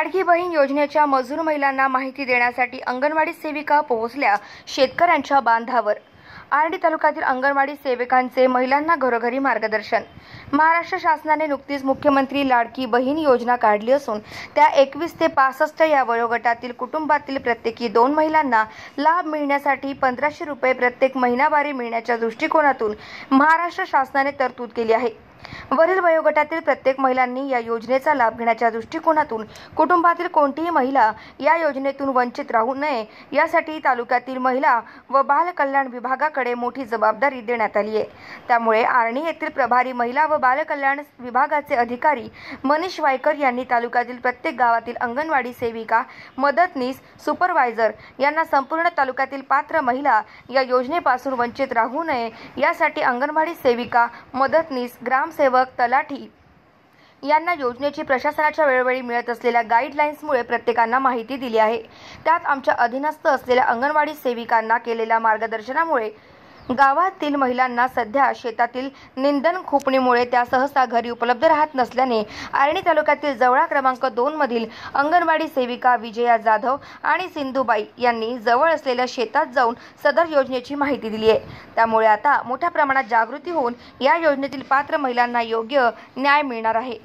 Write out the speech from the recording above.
लाडकी बहीण योजनेच्या मजूर महिलांना माहिती देण्यासाठी अंगणवाडी सेविका पोहोचल्या शेतकऱ्यांच्या बांधावर। आर्णी तालुक्यातील अंगणवाडी सेविकांचे महिलांना घरोघरी मार्गदर्शन। महाराष्ट्र शासनाने नुकतीच मुख्यमंत्री लाडकी बहीण योजना काढली असून त्या 21 ते 65 या वयोगटातील कुटुंबातील प्रत्येकी 2 महिलांना लाभ मिळण्यासाठी 1500 रुपये प्रत्येक महिनावारी मिळण्याच्या दृष्टिकोनातून महाराष्ट्र शासनाने तरतूद केली आहे। वरील वयोगटातील प्रत्येक महिलांनी या योजनेचा लाभ घेण्याच्या दृष्टिकोनातून कुटुंबातील कोणतीही महिला या योजनेतून वंचित राहू नये यासाठी तालुक्यातील महिला व बाल कल्याण विभागाकडे मोठी जबाबदारी देण्यात आली आहे। त्यामुळे आर्णी येथील प्रभारी महिला व बाल कल्याण विभागाचे अधिकारी मनीष वायकर यांनी तालुक्यातील प्रत्येक गावातील अंगणवाडी सेविका, मदतनीस, सुपरवायझर यांना संपूर्ण तालुक्यातील पात्र महिला या योजनेपासून वंचित राहू नये यासाठी अंगणवाडी सेविका, मदतनीस, ग्रामसेवक, तलाठी यांना योजनेची प्रशासनाच्या वेळोवेळी मिळत असलेल्या गाईडलाईन्समुळे प्रत्येकांना माहिती दिली आहे। त्यात आमच्या अधीनस्थ असलेल्या अंगणवाडी सेविकांना केलेल्या मार्गदर्शनामुळे गावातील महिलांना सध्या शेतातील निंदण खुपणीमुळे त्या सहसा घरी उपलब्ध राहत नसल्याने आर्णी तालुक्यातील जवळा क्रमांक 2 मधील अंगणवाडी सेविका विजया जाधव आणि सिंधुबाई यांनी जवळ असलेल्या शेतात जाऊन सदर योजनेची माहिती दिली आहे। त्यामुळे आता मोठ्या प्रमाणात जागृती होऊन या योजनेतील पात्र महिलांना योग्य न्याय मिळणार आहे।